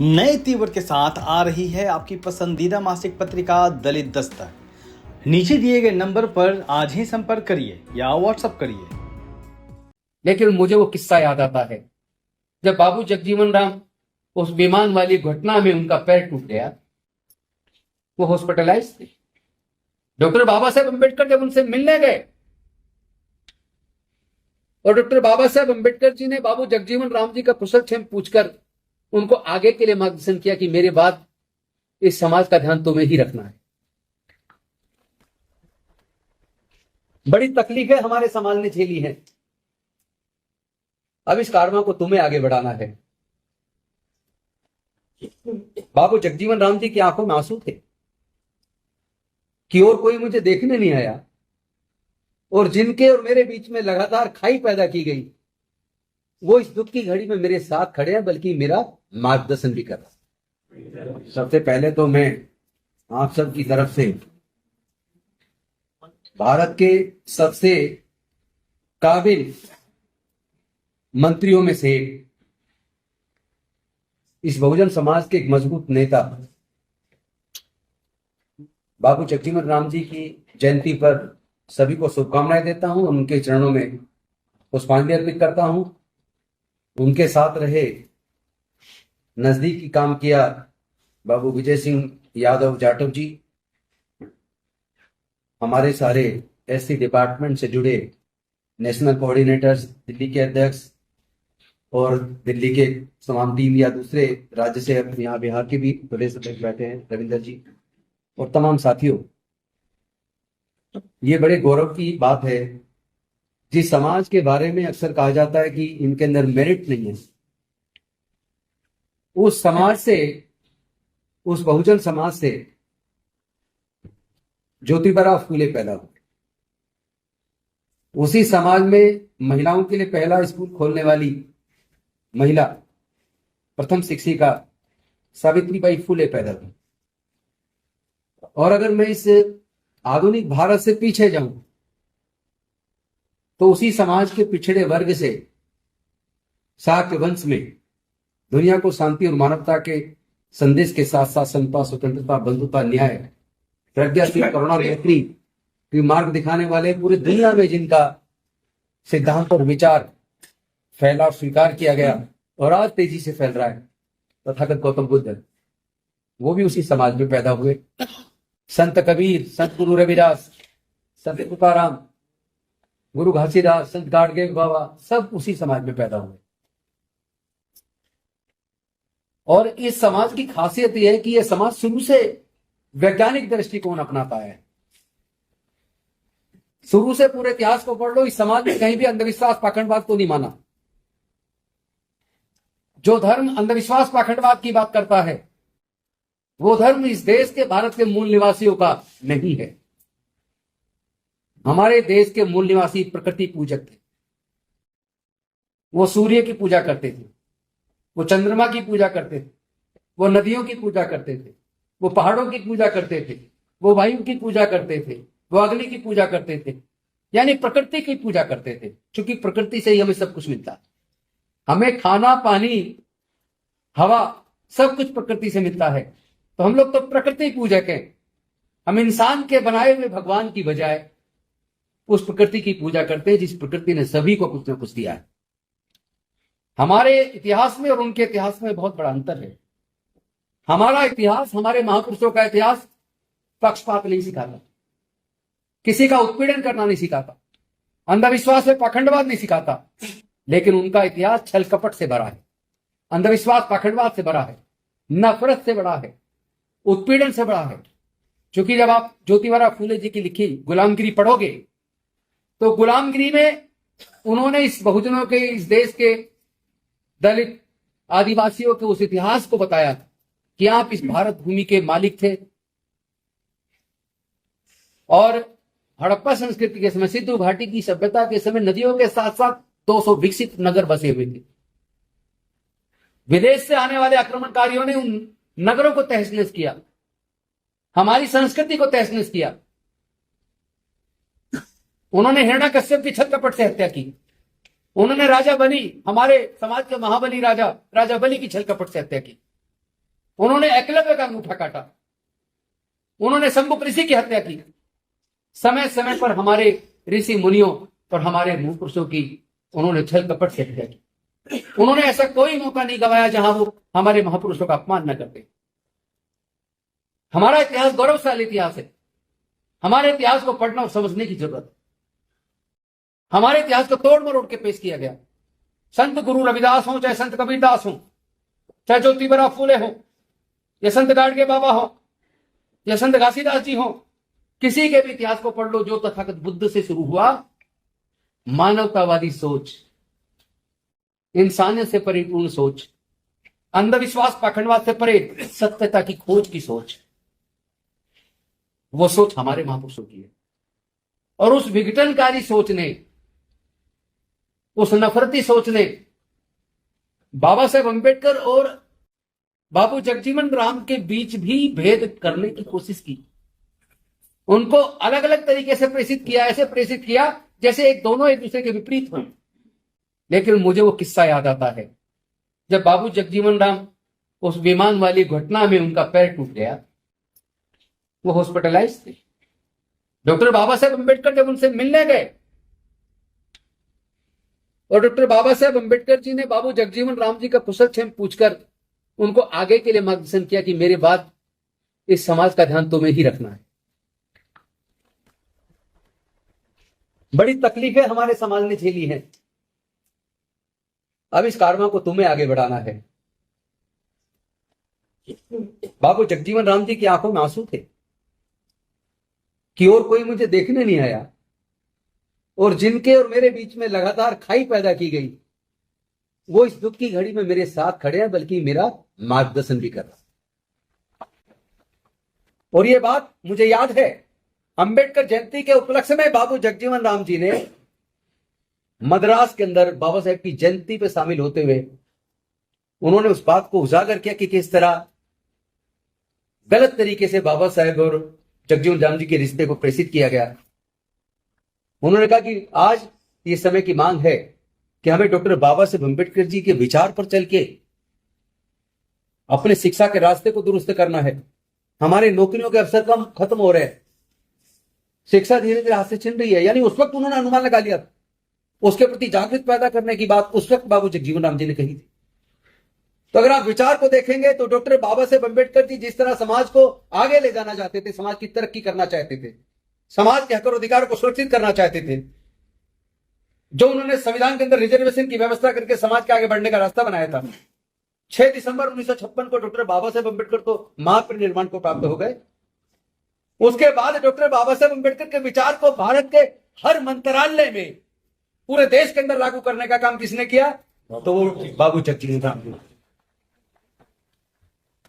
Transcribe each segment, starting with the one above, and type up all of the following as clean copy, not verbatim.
नए तीवर के साथ आ रही है आपकी पसंदीदा मासिक पत्रिका दलित दस्तक। नीचे दिए गए नंबर पर आज ही संपर्क करिए या व्हाट्सएप करिए। लेकिन मुझे वो किस्सा याद आता है जब बाबू जगजीवन राम उस विमान वाली घटना में उनका पैर टूट गया। वो हॉस्पिटलाइज थे। डॉक्टर बाबा साहेब अम्बेडकर जब उनसे मिलने गए और डॉक्टर बाबा साहेब अम्बेडकर जी ने बाबू जगजीवन राम जी का कुशलक्षेम पूछकर उनको आगे के लिए मार्गदर्शन किया कि मेरे बाद इस समाज का ध्यान तुम्हें ही रखना है। बड़ी तकलीफें हमारे समाज ने झेली हैं, अब इस कारवां को तुम्हें आगे बढ़ाना है। बाबू जगजीवन राम जी की आंखों में आंसू थे कि और कोई मुझे देखने नहीं आया, और जिनके और मेरे बीच में लगातार खाई पैदा की गई वो इस दुख की घड़ी में मेरे साथ खड़े हैं, बल्कि मेरा मार्गदर्शन भी कर रहा है। सबसे पहले तो मैं आप सब की तरफ से भारत के सबसे काबिल मंत्रियों में से इस बहुजन समाज के एक मजबूत नेता बाबू जगजीवन राम जी की जयंती पर सभी को शुभकामनाएं देता हूं। उनके चरणों में पुष्पांजलि अर्पित करता हूं। उनके साथ रहे, नजदीकी काम किया बाबू विजय सिंह यादव जाटव जी, हमारे सारे एससी डिपार्टमेंट से जुड़े नेशनल कोऑर्डिनेटर्स, दिल्ली के अध्यक्ष और दिल्ली के तमाम टीम या दूसरे राज्य से यहाँ बिहार के भी प्रदेश अध्यक्ष बैठे हैं, रविंदर जी, और तमाम साथियों। ये बड़े गौरव की बात है। जिस समाज के बारे में अक्सर कहा जाता है कि इनके अंदर मेरिट नहीं है, उस समाज से, उस बहुजन समाज से ज्योतिबा फूले पैदा हुए। उसी समाज में महिलाओं के लिए पहला स्कूल खोलने वाली महिला, प्रथम शिक्षिका सावित्रीबाई फूले पैदा हुई। और अगर मैं इस आधुनिक भारत से पीछे जाऊं तो उसी समाज के पिछड़े वर्ग से शाक्य वंश में दुनिया को शांति और मानवता के संदेश के साथ साथ समता, स्वतंत्रता, बंधुता, न्याय, प्रज्ञाशील, करुणा, मैत्री की मार्ग दिखाने वाले पूरी दुनिया में जिनका सिद्धांत और विचार फैला और स्वीकार किया गया और आज तेजी से फैल रहा है, तथागत गौतम बुद्ध, वो भी उसी समाज में पैदा हुए। संत कबीर, संत गुरु रविदास, संत तुकाराम, गुरु घासीदास, संत गाडगे बाबा, सब उसी समाज में पैदा हुए। और इस समाज की खासियत यह है कि यह समाज शुरू से वैज्ञानिक दृष्टिकोण अपनाता है। शुरू से पूरे इतिहास को पढ़ लो, इस समाज में कहीं भी अंधविश्वास, पाखंडवाद को नहीं माना। जो धर्म अंधविश्वास, पाखंडवाद की बात करता है वो धर्म इस देश के, भारत के मूल निवासियों का नहीं है। हमारे देश के मूल निवासी प्रकृति पूजक थे। वो सूर्य की पूजा करते थे, वो चंद्रमा की पूजा करते थे, वो नदियों की पूजा करते थे, वो पहाड़ों की पूजा करते थे, वो वायु की पूजा करते थे, वो अग्नि की पूजा करते थे, यानी प्रकृति की पूजा करते थे। क्योंकि प्रकृति से ही हमें सब कुछ मिलता है। हमें खाना, पानी, हवा, सब कुछ प्रकृति से मिलता है। तो हम लोग तो प्रकृति पूजक हैं। हम इंसान के बनाए हुए भगवान की बजाय उस प्रकृति की पूजा करते हैं जिस प्रकृति ने सभी को कुछ न कुछ दिया है। हमारे इतिहास में और उनके इतिहास में बहुत बड़ा अंतर है। हमारा इतिहास, हमारे महापुरुषों का इतिहास पक्षपात नहीं सिखाता, किसी का उत्पीड़न करना नहीं सिखाता, अंधविश्वास में पाखंडवाद नहीं सिखाता। लेकिन उनका इतिहास छल कपट से भरा है, अंधविश्वास, पाखंडवाद से भरा है, नफरत से बड़ा है, उत्पीड़न से बड़ा है। क्योंकि जब आप ज्योतिबा फूले जी की लिखी गुलामगिरी पढ़ोगे तो गुलामगिरी में उन्होंने इस बहुजनों के, इस देश के दलित आदिवासियों के उस इतिहास को बताया कि आप इस भारत भूमि के मालिक थे। और हड़प्पा संस्कृति के समय, सिंधु घाटी की सभ्यता के समय नदियों के साथ साथ 200 विकसित नगर बसे हुए थे। विदेश से आने वाले आक्रमणकारियों ने उन नगरों को तहस नहस किया, हमारी संस्कृति को तहस नहस किया। उन्होंने हिरण्यकश्यप की छल कपट से हत्या की। उन्होंने राजा बलि, हमारे समाज के महाबली राजा बलि की छल कपट से हत्या की। उन्होंने एकलव्य का अंगूठा काटा, उन्होंने शंभुक ऋषि की हत्या की। समय समय पर हमारे ऋषि मुनियों और हमारे महापुरुषों की उन्होंने छल कपट से हत्या की। उन्होंने ऐसा कोई मौका नहीं गवाया जहां वो हमारे महापुरुषों का अपमान न करते। हमारा इतिहास गौरवशाली इतिहास है। हमारे इतिहास को पढ़ना और समझने की जरूरत है। हमारे इतिहास को तोड़ मरोड़ के पेश किया गया। संत गुरु रविदास हो, चाहे संत कबीरदास हो, चाहे ज्योतिबा फूले हो, या संत गाडगे बाबा हो, या संत घासीदास जी हो, किसी के भी इतिहास को पढ़ लो। जो तथागत बुद्ध से शुरू हुआ, मानवतावादी सोच, इंसानियत से परिपूर्ण सोच, अंधविश्वास पाखंडवाद से परे सत्यता की खोज की सोच, वो सोच हमारे महापुरुषों की है। और उस विघटनकारी सोच ने, उस नफरती सोच ने बाबा साहेब अंबेडकर और बाबू जगजीवन राम के बीच भी भेद करने की कोशिश की। उनको अलग अलग तरीके से प्रेषित किया, ऐसे प्रेषित किया जैसे दोनों एक दूसरे के विपरीत हों। लेकिन मुझे वो किस्सा याद आता है जब बाबू जगजीवन राम उस विमान वाली घटना में उनका पैर टूट गया, वो हॉस्पिटलाइज थे। डॉक्टर बाबा साहेब अंबेडकर जब उनसे मिलने गए और डॉक्टर बाबा साहेब अंबेडकर जी ने बाबू जगजीवन राम जी का कुशलक्षेम पूछकर उनको आगे के लिए मार्गदर्शन किया कि मेरे बाद इस समाज का ध्यान तुम्हें ही रखना है। बड़ी तकलीफें हमारे समाज ने झेली हैं, अब इस कारवां को तुम्हें आगे बढ़ाना है। बाबू जगजीवन राम जी की आंखों में आंसू थे कि और कोई मुझे देखने नहीं आया, और जिनके और मेरे बीच में लगातार खाई पैदा की गई, वो इस दुख की घड़ी में मेरे साथ खड़े हैं, बल्कि मेरा मार्गदर्शन भी कर रहा। और ये बात मुझे याद है, अंबेडकर जयंती के उपलक्ष्य में बाबू जगजीवन राम जी ने मद्रास के अंदर बाबा साहेब की जयंती पे शामिल होते हुए उन्होंने उस बात को उजागर किया कि किस तरह गलत तरीके से बाबा साहेब और जगजीवन राम जी के रिश्ते को प्रेषित किया गया। उन्होंने कहा कि आज ये समय की मांग है कि हमें डॉक्टर बाबा साहेब अंबेडकर जी के विचार पर चल के अपने शिक्षा के रास्ते को दुरुस्त करना है। हमारे नौकरियों के अवसर कम खत्म हो रहे हैं, शिक्षा धीरे धीरे हाथ से छिन रही है। यानी उस वक्त उन्होंने अनुमान लगा लिया, उसके प्रति जागृत पैदा करने की बात उस वक्त बाबू जगजीवन राम जी ने कही थी। तो अगर आप विचार को देखेंगे तो डॉक्टर बाबा साहेब अंबेडकर जी जिस तरह समाज को आगे ले जाना चाहते थे, समाज की तरक्की करना चाहते थे, समाज के हक और अधिकार को सुरक्षित करना चाहते थे, जो उन्होंने संविधान के अंदर रिजर्वेशन की व्यवस्था करके समाज के आगे बढ़ने का रास्ता बनाया था। 6 दिसंबर 1956 को डॉक्टर बाबा साहेब अंबेडकर तो महापरिनिर्वाण को प्राप्त हो गए। उसके बाद डॉक्टर बाबा साहेब अंबेडकर के विचार को भारत के हर मंत्रालय में पूरे देश के अंदर लागू करने का काम किसने किया? तो वो बाबू जगजीवन राम।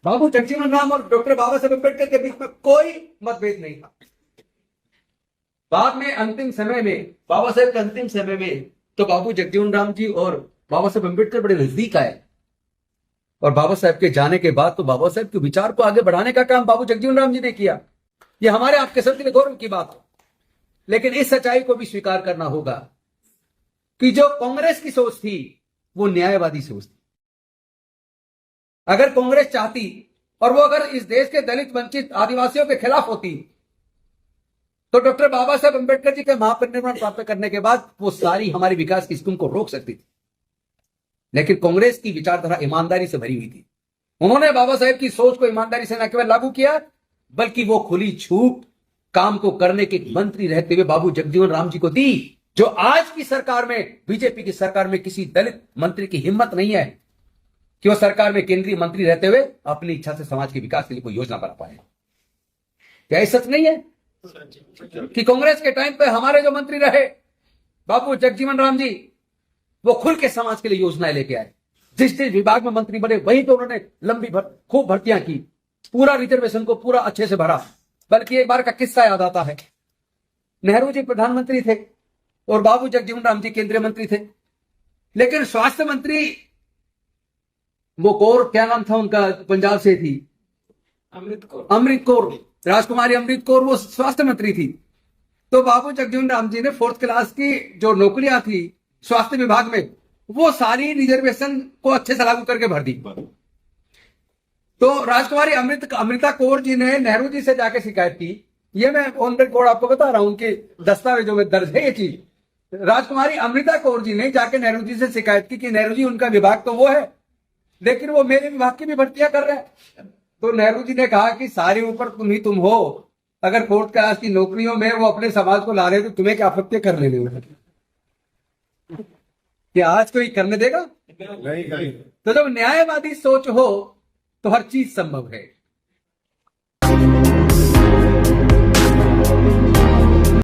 बाबू जगजीवन राम और डॉक्टर बाबा साहेब अंबेडकर के बीच में कोई मतभेद नहीं था। बाद में अंतिम समय में, बाबा साहेब के अंतिम समय में, तो बाबू जगजीवन राम जी और बाबा साहेब अंबेडकर बड़े नजदीक आए, और बाबा साहेब के जाने के बाद तो बाबा साहेब के विचार को आगे बढ़ाने का काम बाबू जगजीवन राम जी ने किया। ये हमारे आपके सबके लिए गौरव की बात है। लेकिन इस सच्चाई को भी स्वीकार करना होगा कि जो कांग्रेस की सोच थी वो न्यायवादी सोच थी। अगर कांग्रेस चाहती और वो अगर इस देश के दलित, वंचित, आदिवासियों के खिलाफ होती तो डॉक्टर बाबा साहेब अंबेडकर जी के महापरिनिर्वाण प्राप्त करने के बाद वो सारी हमारी विकास की स्कीम को रोक सकती थी। लेकिन कांग्रेस की विचारधारा ईमानदारी से भरी हुई थी। उन्होंने बाबा साहेब की सोच को ईमानदारी से न केवल लागू किया, बल्कि वो खुली छूट काम को करने के मंत्री रहते हुए बाबू जगजीवन राम जी को दी, जो आज की सरकार में, बीजेपी की सरकार में किसी दलित मंत्री की हिम्मत नहीं है कि वो सरकार में केंद्रीय मंत्री रहते हुए अपनी इच्छा से समाज के विकास के लिए कोई योजना बना पाए। क्या ये सच नहीं है कि कांग्रेस के टाइम पे हमारे जो मंत्री रहे बाबू जगजीवन राम जी, वो खुल के समाज के लिए योजनाएं लेके आए। जिस जिस विभाग में मंत्री बने वहीं तो उन्होंने खूब भर्तियां की, पूरा रिजर्वेशन को पूरा अच्छे से भरा। बल्कि एक बार का किस्सा याद आता है, नेहरू जी प्रधानमंत्री थे और बाबू जगजीवन राम जी केंद्रीय मंत्री थे, लेकिन स्वास्थ्य मंत्री वो कौर, क्या नाम था उनका, पंजाब से थी, अमृत कौर, राजकुमारी अमृत कौर, वो स्वास्थ्य मंत्री थी। तो बाबू जगजीवन राम जी ने 4th क्लास की जो नौकरियां थी स्वास्थ्य विभाग में, वो सारी रिजर्वेशन को अच्छे से लागू करके भर दी। तो राजकुमारी अमृता कौर जी ने नेहरू जी से जाके शिकायत की। ये मैं ऑन रिकॉर्ड आपको बता रहा हूं, उनके दस्तावेजों में दर्ज है ये चीज। राजकुमारी अमृता कौर जी ने जाके नेहरू जी से शिकायत की कि नेहरू जी उनका विभाग तो वो है, लेकिन वो मेरे विभाग की भी भर्तियां कर रहे हैं। तो नेहरू जी ने कहा कि सारे ऊपर तुम हो, अगर कोर्ट क्लास की नौकरियों में वो अपने समाज को ला रहे तो तुम्हें क्या आपत्ति कर लेने में? क्या आज कोई करने देगा? नहीं। तो जब न्यायवादी सोच हो तो हर चीज संभव है।